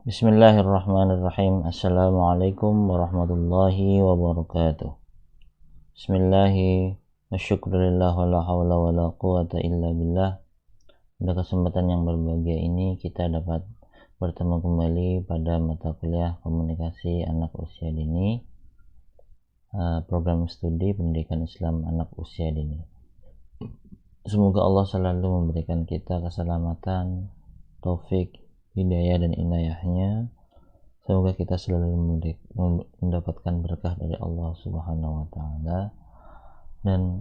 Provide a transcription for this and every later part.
Bismillahirrahmanirrahim. Assalamualaikum warahmatullahi wabarakatuh. Bismillahi wa syukurillah wa la hawla wa la quwata illa billah. Pada kesempatan yang berbahagia ini kita dapat bertemu kembali pada mata kuliah komunikasi anak usia dini, program studi pendidikan Islam anak usia dini. Semoga Allah selalu memberikan kita keselamatan, taufik, hidayah dan inayahnya. Semoga kita selalu mendapatkan berkah dari Allah Subhanahu wa Ta'ala, dan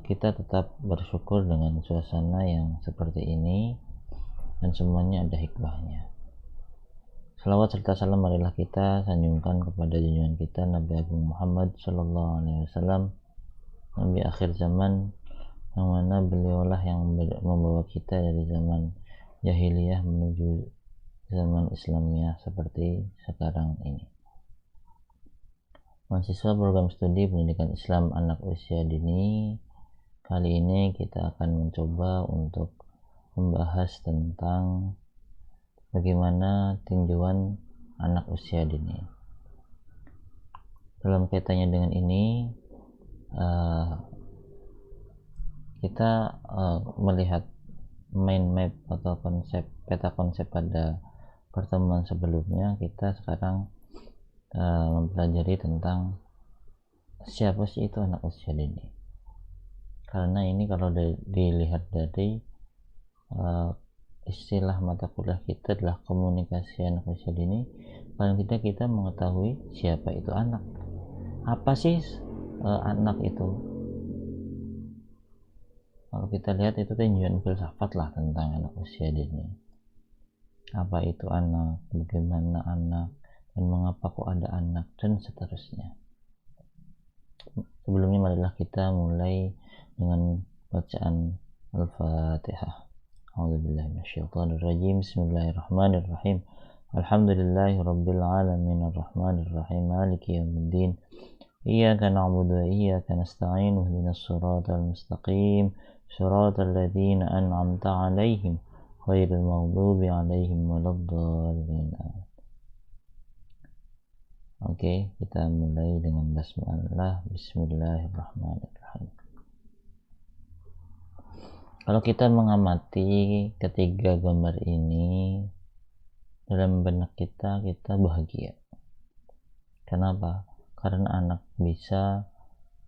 kita tetap bersyukur dengan suasana yang seperti ini, dan semuanya ada hikmahnya. Salawat serta salam marilah kita sanjungkan kepada junjungan kita Nabi Agung Muhammad Sallallahu Alaihi Wasallam, Nabi akhir zaman, yang mana beliaulah yang membawa kita dari zaman jahiliyah menuju zaman Islamiyah seperti sekarang ini. Mahasiswa program studi pendidikan Islam anak usia dini, kali ini kita akan mencoba untuk membahas tentang bagaimana tinjauan anak usia dini. Dalam kaitannya dengan ini, kita melihat mind map atau peta konsep pada pertemuan sebelumnya. Kita sekarang mempelajari tentang siapa sih itu anak usia dini, karena ini kalau dilihat dari istilah mata kuliah kita adalah komunikasi anak usia dini, paling tidak kita mengetahui siapa itu anak, apa sih anak itu. Kalau kita lihat itu tinjauan filsafat lah tentang anak usia dini. Apa itu anak, bagaimana anak, dan mengapa kok ada anak, dan seterusnya. Sebelumnya marilah kita mulai dengan bacaan Al-Fatihah. A'udzubillahi minasyaitonirrajim. Bismillahirrahmanirrahim. Alhamdulillahi rabbil alamin arrahmanirrahim maliki yaumiddin. Iyyaka na'budu wa iyyaka nasta'in ihdinas siratal mustaqim siratal ladzina an'amta 'alaihim ghairil maghdubi 'alaihim waladdallin. Oke, kita mulai dengan basmalah. Bismillahirrahmanirrahim. Kalau kita mengamati ketiga gambar ini, dalam benak kita bahagia. Kenapa? Karena anak bisa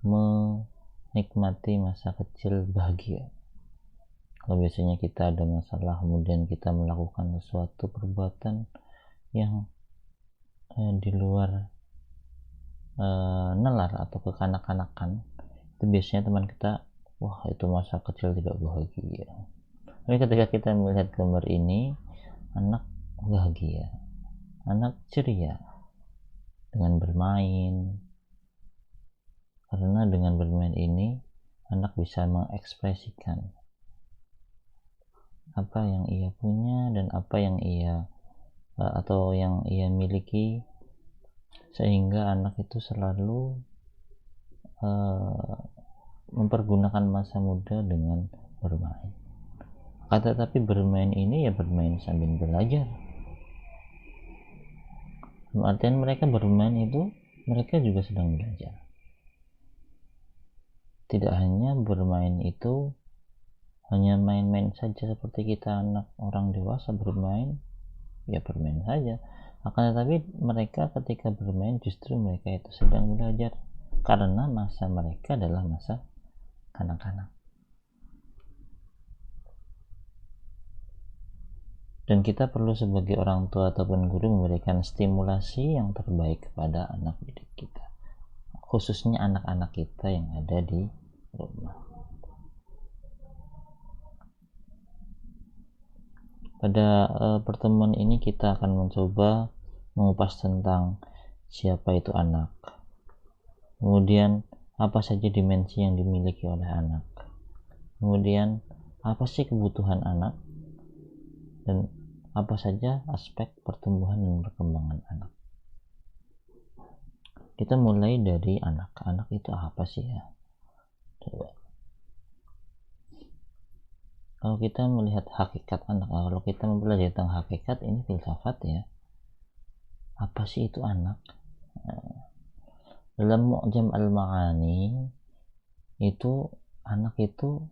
menikmati masa kecil bahagia. Kalau biasanya kita ada masalah, kemudian kita melakukan sesuatu perbuatan yang di luar nalar atau kekanak-kanakan, itu biasanya teman kita, wah itu masa kecil tidak bahagia. Tapi ketika kita melihat gambar ini, anak bahagia, anak ceria dengan bermain, karena dengan bermain ini anak bisa mengekspresikan apa yang ia punya dan apa yang ia atau yang ia miliki, sehingga anak itu selalu mempergunakan masa muda dengan bermain. Tetapi bermain ini ya bermain sambil belajar. Artian mereka bermain itu mereka juga sedang belajar. Tidak hanya bermain itu hanya main-main saja seperti kita anak orang dewasa bermain, ya bermain saja. Akan tetapi mereka ketika bermain justru mereka itu sedang belajar, karena masa mereka adalah masa kanak-kanak. Dan kita perlu sebagai orang tua ataupun guru memberikan stimulasi yang terbaik kepada anak didik kita, khususnya anak-anak kita yang ada di rumah. Pada pertemuan ini kita akan mencoba mengupas tentang siapa itu anak, kemudian apa saja dimensi yang dimiliki oleh anak, kemudian apa sih kebutuhan anak, dan apa saja aspek pertumbuhan dan perkembangan anak. Kita mulai dari anak. Anak itu apa sih ya? Coba. Kalau kita melihat hakikat anak, kalau kita mempelajari tentang hakikat, ini filsafat ya. Apa sih itu anak? Dalam Mu'jam al-Ma'ani itu anak itu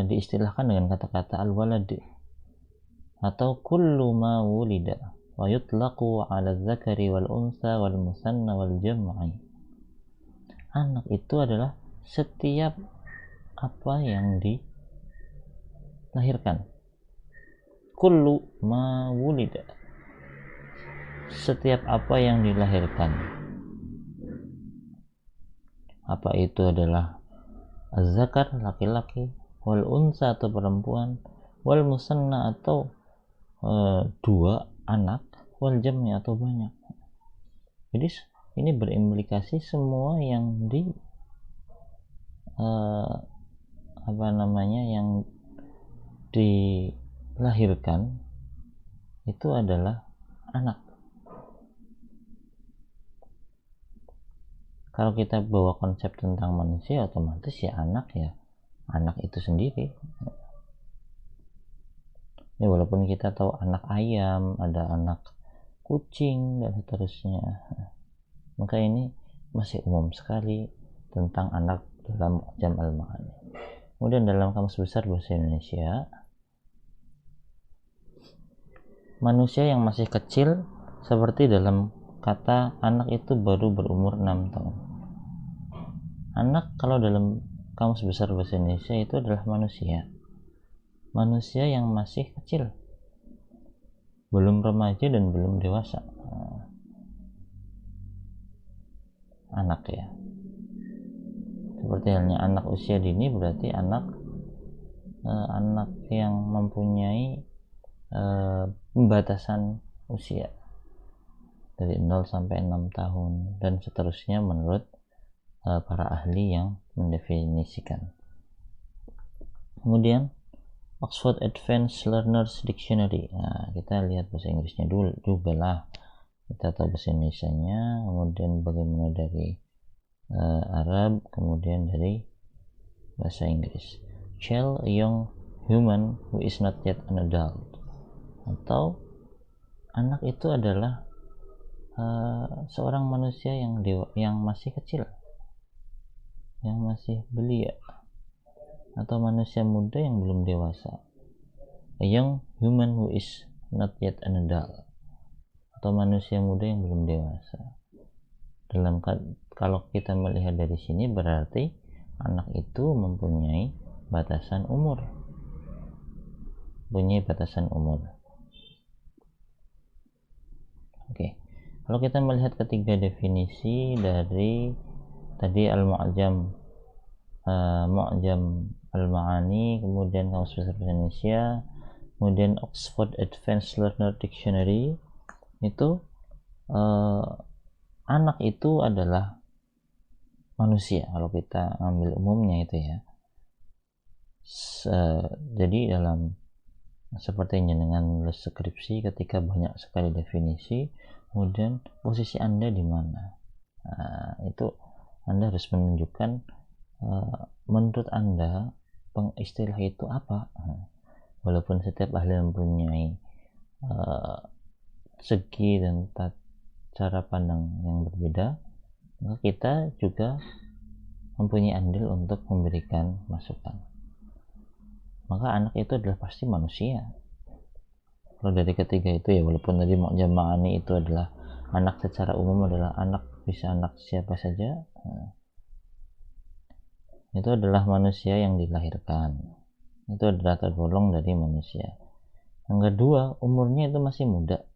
diistilahkan dengan kata-kata al-walad atau kullu ma wulida wa yutlaqu 'ala dzakari wal unsa wal musanna wal jam'i. Anak itu adalah setiap apa yang dilahirkan. Kullu ma wulida, setiap apa yang dilahirkan. Apa itu adalah az-zakar, laki-laki, wal unsa atau perempuan, wal musanna atau dua anak, wal jam'i atau banyak. Jadi ini berimplikasi semua yang yang dilahirkan itu adalah anak. Kalau kita bawa konsep tentang manusia, otomatis ya anak itu sendiri. Ya walaupun kita tahu anak ayam, ada anak kucing dan seterusnya, maka ini masih umum sekali tentang anak dalam Mu'jam al-Ma'ani. Kemudian dalam Kamus Besar Bahasa Indonesia, manusia yang masih kecil seperti dalam kata anak itu baru berumur 6 tahun. Anak kalau dalam Kamus Besar Bahasa Indonesia itu adalah manusia yang masih kecil, belum remaja dan belum dewasa. Anak ya, seperti halnya anak usia dini berarti anak yang mempunyai pembatasan usia dari 0 sampai 6 tahun dan seterusnya menurut para ahli yang mendefinisikan. Kemudian Oxford Advanced Learners Dictionary. Nah, kita lihat bahasa Inggrisnya dulu juga lah. Kita tahu bahasa Indonesianya, kemudian bagaimana dari Arab, kemudian dari bahasa Inggris. Child, a young human who is not yet an adult. Atau anak itu adalah seorang manusia yang masih kecil, yang masih belia, atau manusia muda yang belum dewasa. A young human who is not yet an adult, atau manusia muda yang belum dewasa. Kalau kita melihat dari sini berarti anak itu mempunyai batasan umur. Oke. Kalau kita melihat ketiga definisi dari tadi al-Mu'jam al-Ma'ani, kemudian Kamus Besar Bahasa Indonesia, kemudian Oxford Advanced Learner Dictionary, itu anak itu adalah manusia kalau kita ambil umumnya itu ya. Jadi dalam sepertinya dengan skripsi ketika banyak sekali definisi, kemudian posisi Anda di mana, itu Anda harus menunjukkan menurut Anda istilah itu apa. Walaupun setiap ahli mempunyai segi dan cara pandang yang berbeda, maka kita juga mempunyai andil untuk memberikan masukan. Maka anak itu adalah pasti manusia. Kalau dari ketiga itu ya, walaupun tadi Mu'jam Ma'ani itu adalah anak secara umum adalah anak, bisa anak siapa saja, itu adalah manusia yang dilahirkan, itu adalah tergolong dari manusia. Yang kedua, umurnya itu masih muda,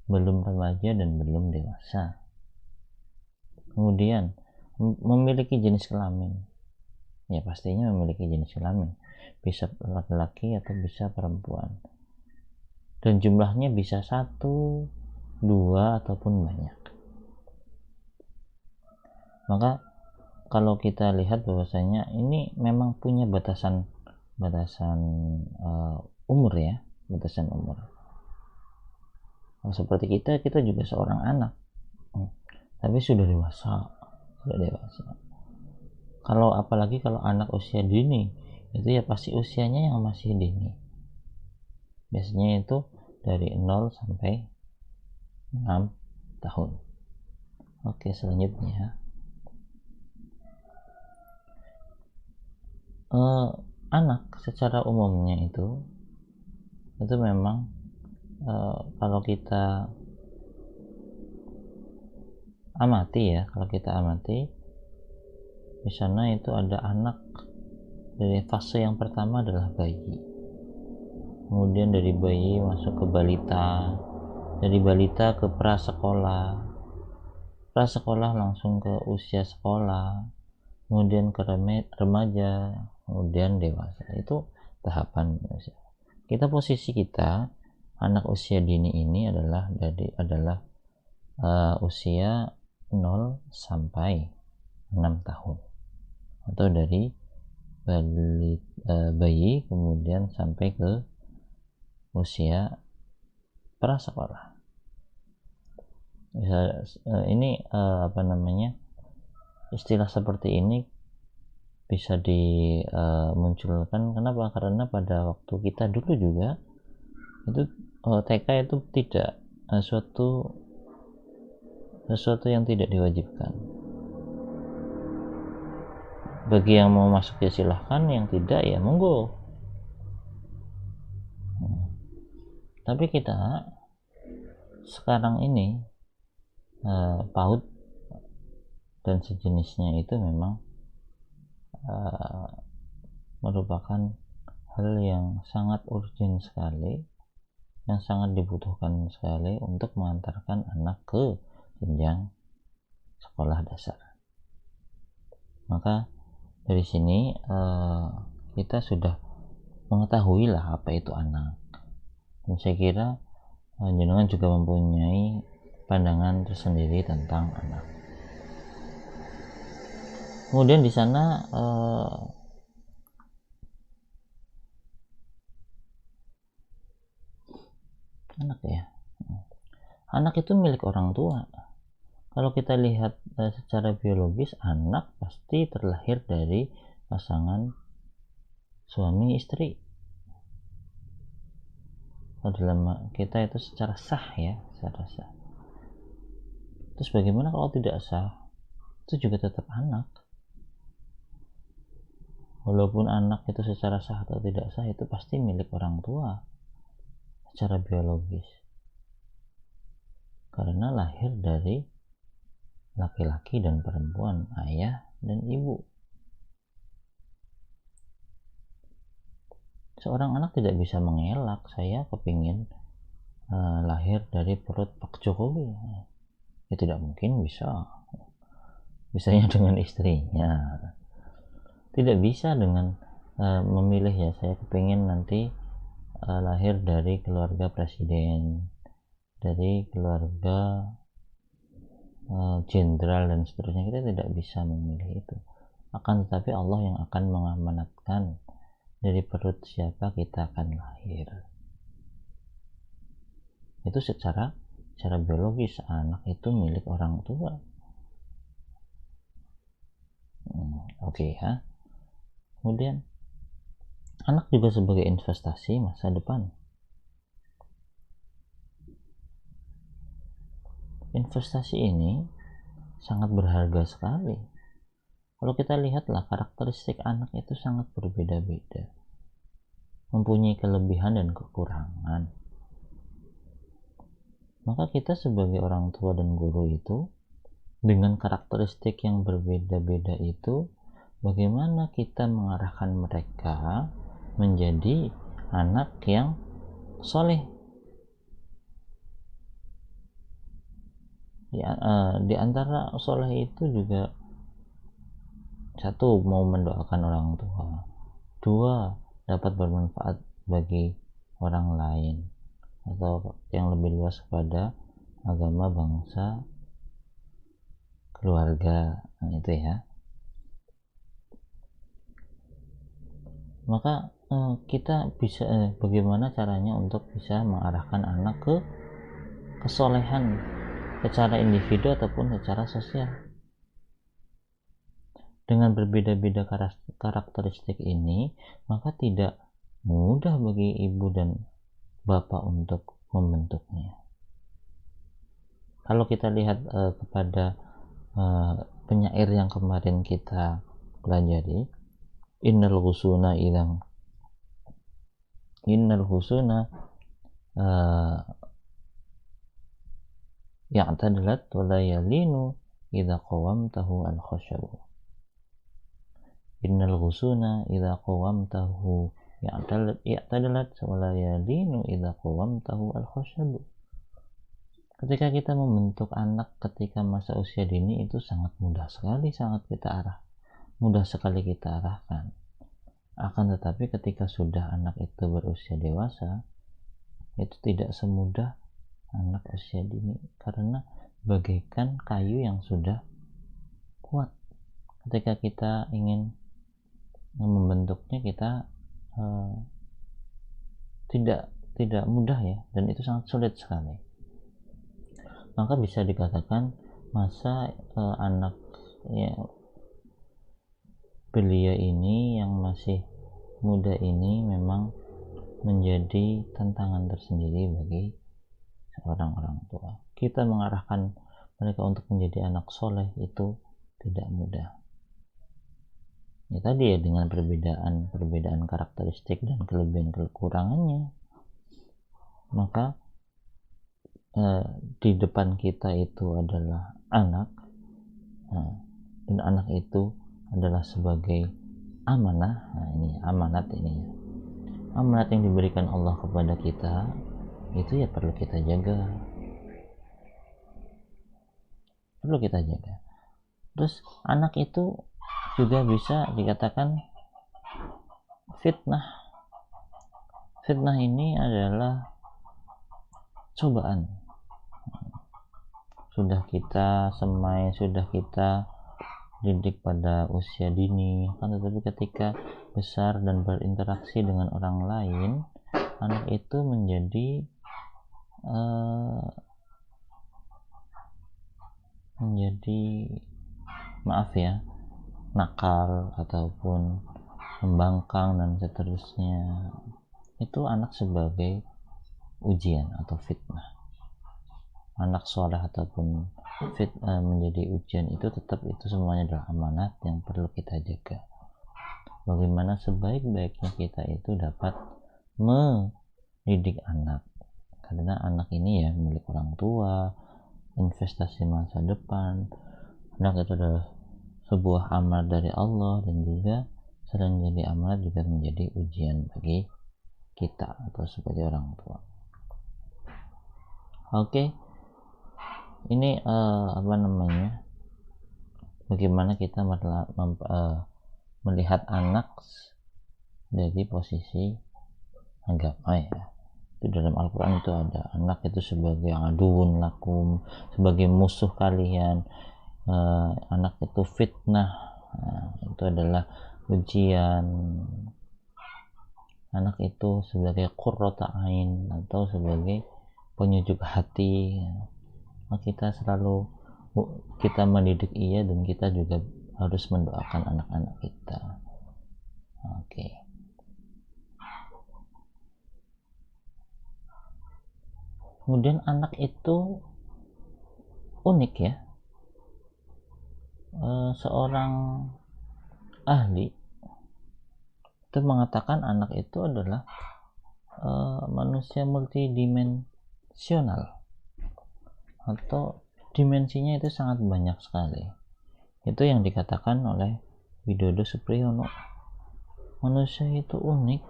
belum remaja dan belum dewasa. Kemudian memiliki jenis kelamin, ya pastinya memiliki jenis kelamin, bisa laki-laki atau bisa perempuan, dan jumlahnya bisa 1, 2 ataupun banyak. Maka kalau kita lihat bahwasanya ini memang punya batasan umur ya, batasan umur. Seperti kita juga seorang anak, tapi sudah dewasa. Kalau apalagi kalau anak usia dini, itu ya pasti usianya yang masih dini. Biasanya itu dari 0 sampai 6 tahun. Oke, selanjutnya anak secara umumnya itu memang kalau kita amati di sana itu ada anak dari fase yang pertama adalah bayi, kemudian dari bayi masuk ke balita, dari balita ke prasekolah langsung ke usia sekolah, kemudian ke remaja, kemudian dewasa. Itu tahapan usia. Posisi kita anak usia dini ini adalah usia 0 sampai 6 tahun, atau dari bayi kemudian sampai ke usia prasekolah. Ini istilah seperti ini bisa dimunculkan. Kenapa? Karena pada waktu kita dulu juga itu TK itu tidak sesuatu yang tidak diwajibkan. Bagi yang mau masuk ya silahkan, yang tidak ya monggo. Tapi kita sekarang ini PAUD dan sejenisnya itu memang merupakan hal yang sangat urgent sekali, yang sangat dibutuhkan sekali untuk mengantarkan anak ke jenjang sekolah dasar. Maka dari sini kita sudah mengetahui lah apa itu anak, dan saya kira jenengan juga mempunyai pandangan tersendiri tentang anak. Kemudian di sana anak itu milik orang tua. Kalau kita lihat secara biologis, anak pasti terlahir dari pasangan suami istri. Dalam kita itu secara sah. Terus bagaimana kalau tidak sah? Itu juga tetap anak. Walaupun anak itu secara sah atau tidak sah, itu pasti milik orang tua secara biologis, karena lahir dari laki-laki dan perempuan, ayah dan ibu. Seorang anak tidak bisa mengelak, saya kepingin lahir dari perut Pak Jokowi. Ya tidak mungkin bisa. Bisanya dengan istrinya. Tidak bisa dengan memilih, ya saya kepingin nanti lahir dari keluarga presiden, dari keluarga jenderal dan seterusnya. Kita tidak bisa memilih itu. Akan tetapi Allah yang akan mengamanatkan dari perut siapa kita akan lahir. Itu secara biologis anak itu milik orang tua. Oke ya. Kemudian anak juga sebagai investasi masa depan. Investasi ini sangat berharga sekali. Kalau kita lihatlah, karakteristik anak itu sangat berbeda-beda, mempunyai kelebihan dan kekurangan. Maka kita sebagai orang tua dan guru itu, dengan karakteristik yang berbeda-beda itu, bagaimana kita mengarahkan mereka menjadi anak yang soleh. Di antara soleh itu juga, satu, mau mendoakan orang tua, dua, dapat bermanfaat bagi orang lain atau yang lebih luas kepada agama, bangsa, keluarga, itu ya. Maka kita bisa bagaimana caranya untuk bisa mengarahkan anak ke kesolehan secara individu ataupun secara sosial. Dengan berbeda-beda karakteristik ini, maka tidak mudah bagi ibu dan bapak untuk membentuknya. Kalau kita lihat kepada penyair yang kemarin kita pelajari, innal husuna ya'tadalat wa la yalinu idza qawamtahu al khashabu. Innal husuna idza qawamtahu ya'tadalat wa la yalinu idza qawamtahu al khashabu. Ketika kita membentuk anak ketika masa usia dini itu sangat mudah sekali kita arahkan. Akan tetapi ketika sudah anak itu berusia dewasa, itu tidak semudah anak usia dini, karena bagaikan kayu yang sudah kuat. Ketika kita ingin membentuknya, kita tidak mudah ya, dan itu sangat sulit sekali. Maka bisa dikatakan masa anak ya, belia ini yang masih muda ini memang menjadi tantangan tersendiri bagi seorang orang tua. Kita mengarahkan mereka untuk menjadi anak soleh itu tidak mudah. Ya tadi ya, dengan perbedaan karakteristik dan kelebihan kekurangannya, maka di depan kita itu adalah anak, dan anak itu adalah sebagai amanah. Ini amanat, amanat yang diberikan Allah kepada kita, itu ya perlu kita jaga. Terus anak itu juga bisa dikatakan fitnah. Fitnah ini adalah cobaan. Sudah kita semai, sudah kita didik pada usia dini, kan, tetapi ketika besar dan berinteraksi dengan orang lain, anak itu menjadi nakal ataupun membangkang dan seterusnya. Itu anak sebagai ujian atau fitnah. Anak soleh ataupun menjadi ujian, itu tetap itu semuanya adalah amanat yang perlu kita jaga. Bagaimana sebaik-baiknya kita itu dapat mendidik anak, karena anak ini ya milik orang tua, investasi masa depan. Anak itu adalah sebuah amanat dari Allah, dan juga selain menjadi amanat juga menjadi ujian bagi kita atau sebagai orang tua. Oke. Ini bagaimana kita melihat anak dari posisi agama ya. Itu dalam Al-Quran itu ada anak itu sebagai aduun lakum, sebagai musuh kalian. Anak itu fitnah, itu adalah ujian. Anak itu sebagai qurrata ain atau sebagai penyejuk hati. Kita mendidik ia, dan kita juga harus mendoakan anak-anak kita. Oke. Kemudian anak itu unik ya. Seorang ahli itu mengatakan anak itu adalah manusia multidimensional, atau dimensinya itu sangat banyak sekali. Itu yang dikatakan oleh Widodo Supriyono. Manusia itu unik,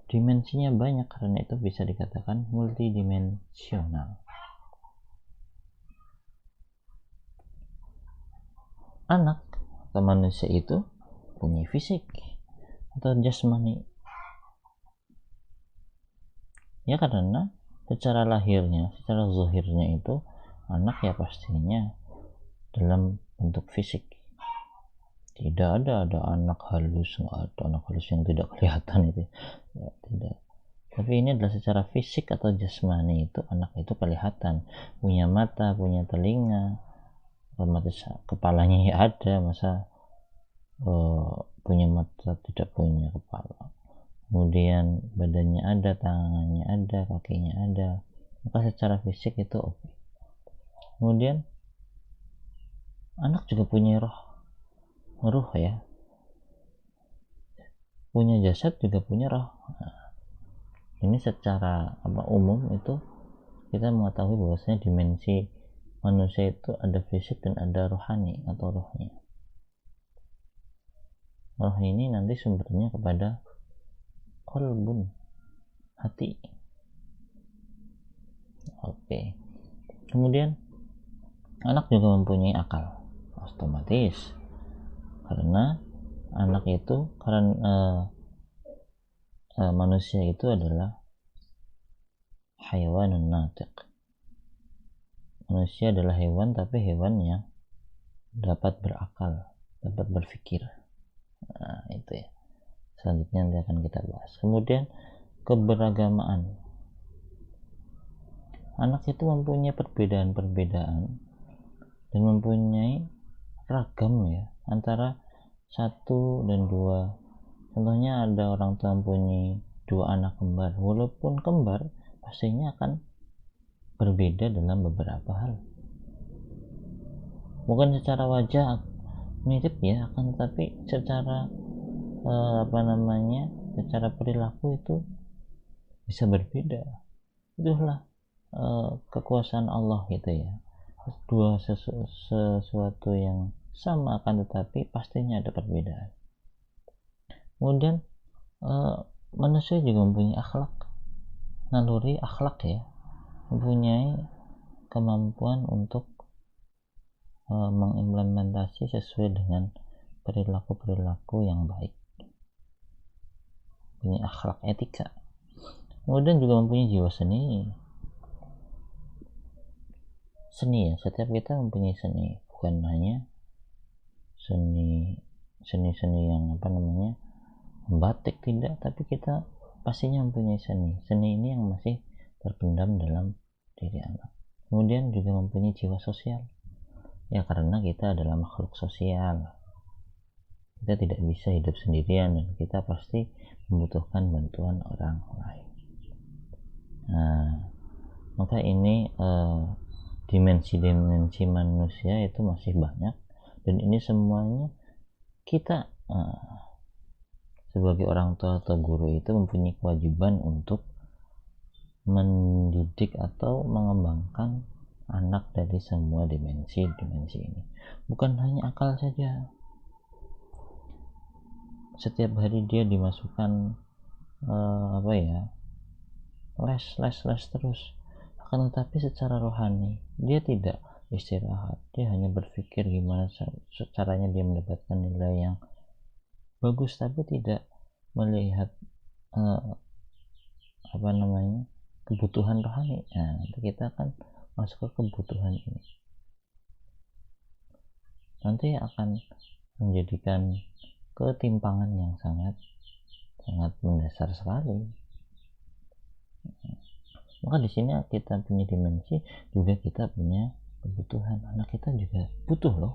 dimensinya banyak, karena itu bisa dikatakan multidimensional. Anak atau manusia itu punya fisik atau jasmani ya, karena secara lahirnya, secara zahirnya itu anak ya pastinya dalam bentuk fisik. Tidak ada anak halus, nggak ada anak halus yang tidak kelihatan itu ya, tidak. Tapi ini adalah secara fisik atau jasmani, itu anak itu kelihatan, punya mata, punya telinga, otomatis kepalanya ya ada, masa punya mata tidak punya kepala. Kemudian badannya ada, tangannya ada, kakinya ada, maka secara fisik itu oke. Kemudian anak juga punya roh ya, punya jasad juga punya roh. Ini secara umum itu kita mengetahui bahwasanya dimensi manusia itu ada fisik dan ada rohani atau rohnya. Roh ini nanti sumbernya kepada qalbun, hati. Oke. Kemudian anak juga mempunyai akal, otomatis, karena anak itu manusia itu adalah hayawanun natiq. Manusia adalah hewan, tapi hewan yang dapat berakal, dapat berpikir. Nah, itu ya. Selanjutnya nanti akan kita bahas. Kemudian keberagamaan. Anak itu mempunyai perbedaan-perbedaan dan mempunyai ragam ya antara satu dan dua. Contohnya ada orang tua mempunyai 2 anak kembar, walaupun kembar pastinya akan berbeda dalam beberapa hal. Mungkin secara wajah mirip ya, akan tetapi secara secara perilaku itu bisa berbeda. Itulah kekuasaan Allah gitu ya. Dua sesuatu yang sama akan tetapi pastinya ada perbedaan. Kemudian manusia juga mempunyai akhlak, naluri akhlak ya, mempunyai kemampuan untuk mengimplementasi sesuai dengan perilaku-perilaku yang baik, punya akhlak, etika. Kemudian juga mempunyai jiwa seni ya, setiap kita mempunyai seni, bukan hanya seni yang batik, tidak, tapi kita pastinya mempunyai seni ini yang masih terpendam dalam diri anak. Kemudian juga mempunyai jiwa sosial ya, karena kita adalah makhluk sosial, kita tidak bisa hidup sendirian dan kita pasti membutuhkan bantuan orang lain. Nah, maka ini dimensi-dimensi manusia itu masih banyak, dan ini semuanya kita sebagai orang tua atau guru itu mempunyai kewajiban untuk mendidik atau mengembangkan anak dari semua dimensi ini. Bukan hanya akal saja, setiap hari dia dimasukkan les terus, akan tetapi secara rohani dia tidak istirahat, dia hanya berpikir gimana caranya dia mendapatkan nilai yang bagus, tapi tidak melihat kebutuhan rohani. Nah, nanti kita akan masuk ke kebutuhan ini, nanti akan menjadikan ketimpangan yang sangat mendasar sekali. Maka di sini kita punya dimensi, juga kita punya kebutuhan. Anak kita juga butuh loh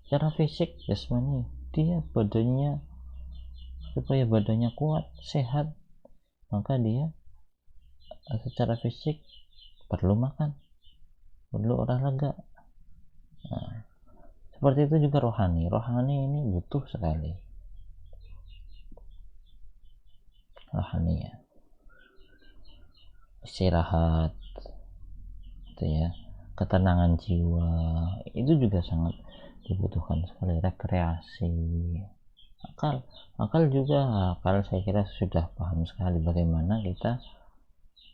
secara fisik, jasmani, dia supaya badannya kuat, sehat, maka dia secara fisik perlu makan, perlu olahraga. Nah, seperti itu juga rohani ini butuh sekali rohani ya, istirahat itu ya, ketenangan jiwa itu juga sangat dibutuhkan sekali, rekreasi. Akal juga, saya kira sudah paham sekali bagaimana kita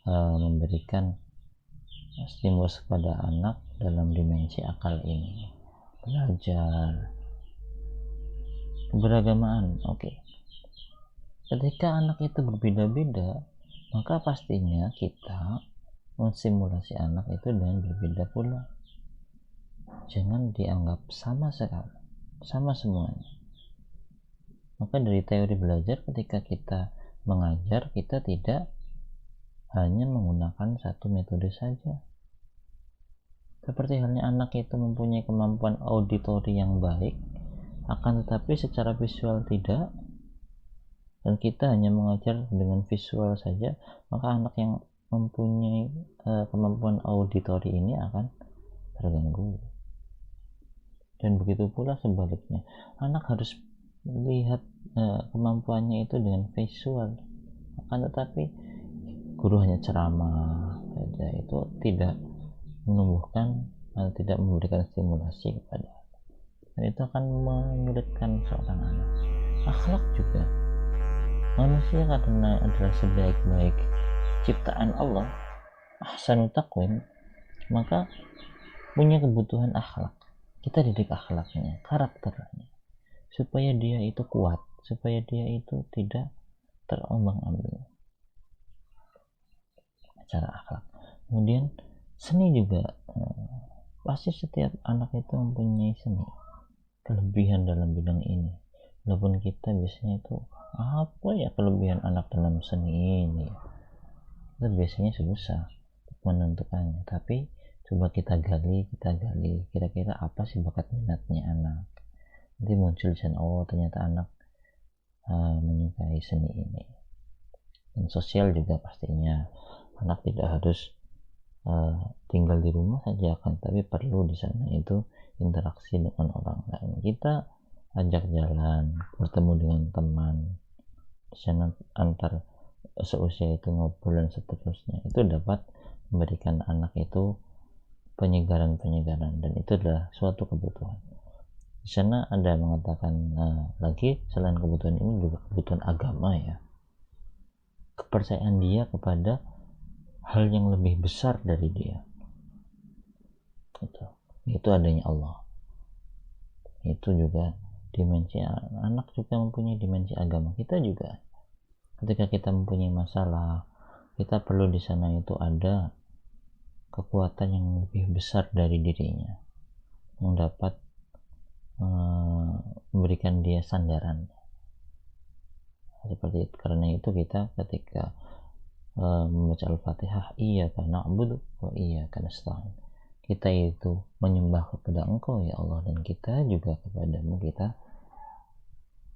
memberikan stimulus kepada anak dalam dimensi akal ini. Belajar, keberagamaan, oke. Ketika anak itu berbeda-beda, maka pastinya kita mensimulasi anak itu dengan berbeda pula. Jangan dianggap sama sekali, sama semuanya. Maka dari teori belajar, ketika kita mengajar, kita tidak hanya menggunakan satu metode saja. Seperti halnya anak itu mempunyai kemampuan auditori yang baik, akan tetapi secara visual tidak, dan kita hanya mengajar dengan visual saja, maka anak yang mempunyai kemampuan auditori ini akan terganggu. Dan begitu pula sebaliknya, anak harus melihat kemampuannya itu dengan visual. Akan tetapi guru hanya ceramah saja, itu tidak menumbuhkan, tidak memberikan stimulasi kepada, dan itu akan menyulitkan seorang anak. Akhlak juga, manusia karena adalah sebaik-baik ciptaan Allah, ahsanu taqwim, maka punya kebutuhan akhlak. Kita didik akhlaknya, karakternya, supaya dia itu kuat, supaya dia itu tidak terombang-ambing secara akhlak. Kemudian seni juga, pasti setiap anak itu mempunyai seni, kelebihan dalam bidang ini. Walaupun kita biasanya itu apa ya kelebihan anak dalam seni ini, kita biasanya susah menentukannya. Tapi coba kita gali, kira-kira apa sih bakat minatnya anak. Nanti muncul oh ternyata anak menyukai seni ini. Dan sosial juga pastinya, anak tidak harus tinggal di rumah saja kan, tapi perlu di sana itu interaksi dengan orang lain. Kita ajak jalan, bertemu dengan teman, di sana antar seusia itu ngobrol dan seterusnya, itu dapat memberikan anak itu penyegaran, dan itu adalah suatu kebutuhan. Di sana ada mengatakan lagi, selain kebutuhan ini juga kebutuhan agama ya, kepercayaan dia kepada hal yang lebih besar dari dia, itu adanya Allah. Itu juga dimensi, anak juga mempunyai dimensi agama. Kita juga ketika kita mempunyai masalah, kita perlu di sana itu ada kekuatan yang lebih besar dari dirinya, yang dapat memberikan dia sandaran seperti itu. Karena itu kita ketika membaca Al-Fatihah, iyyaka na'budu wa iyyaka nasta'in, kita itu menyembah kepada Engkau ya Allah, dan kita juga kepadamu kita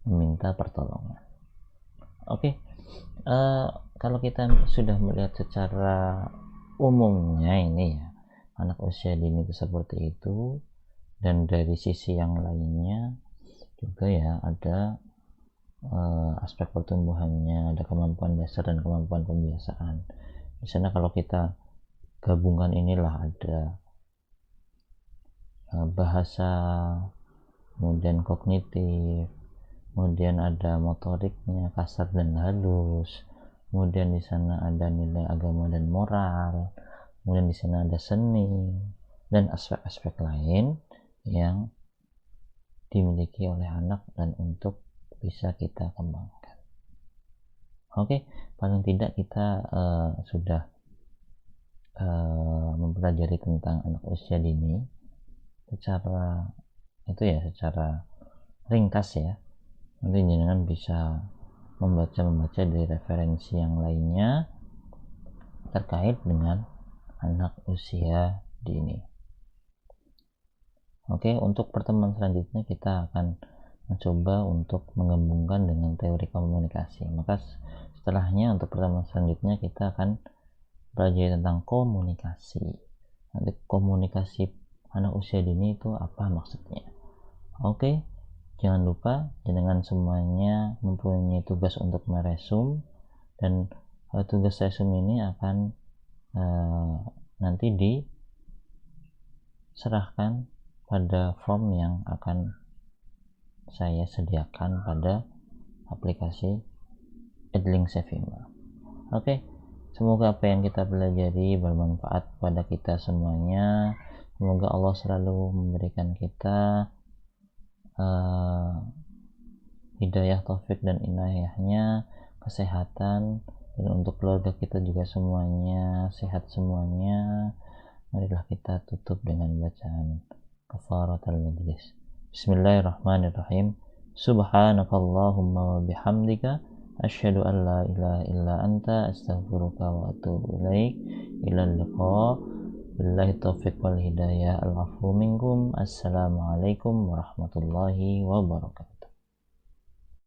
meminta pertolongan. Oke. Kalau kita sudah melihat secara umumnya ini ya, anak usia dini itu seperti itu, dan dari sisi yang lainnya juga ya ada aspek pertumbuhannya, ada kemampuan dasar dan kemampuan pembiasaan. Di sana kalau kita gabungkan inilah ada bahasa, kemudian kognitif, kemudian ada motoriknya, kasar dan halus, kemudian di sana ada nilai agama dan moral, kemudian di sana ada seni dan aspek-aspek lain yang dimiliki oleh anak dan untuk bisa kita kembangkan. Oke, paling tidak kita sudah mempelajari tentang anak usia dini secara ringkas ya. Nanti jangan bisa membaca dari referensi yang lainnya terkait dengan anak usia dini. Oke, untuk pertemuan selanjutnya kita akan mencoba untuk menggabungkan dengan teori komunikasi. Maka setelahnya untuk pertemuan selanjutnya kita akan belajar tentang komunikasi. Nanti komunikasi anak usia dini itu apa maksudnya. Oke, jangan lupa jenengan semuanya mempunyai tugas untuk meresum, dan tugas resum ini akan nanti diserahkan pada form yang akan saya sediakan pada aplikasi Edling Sevima. Oke, semoga apa yang kita pelajari bermanfaat pada kita semuanya. Semoga Allah selalu memberikan kita hidayah, taufik dan inayahnya, kesehatan, dan untuk keluarga kita juga semuanya sehat semuanya. Marilah kita tutup dengan bacaan kafaratul majlis. Bismillahirrahmanirrahim. Subhanakallahumma wa bihamdika asyhadu an la ilaha illa anta astaghfiruka wa atubu ilaik. Ilal liqa. Billahi taufiq wal hidayah. Al-afwu minkum. Assalamualaikum warahmatullahi wabarakatuh.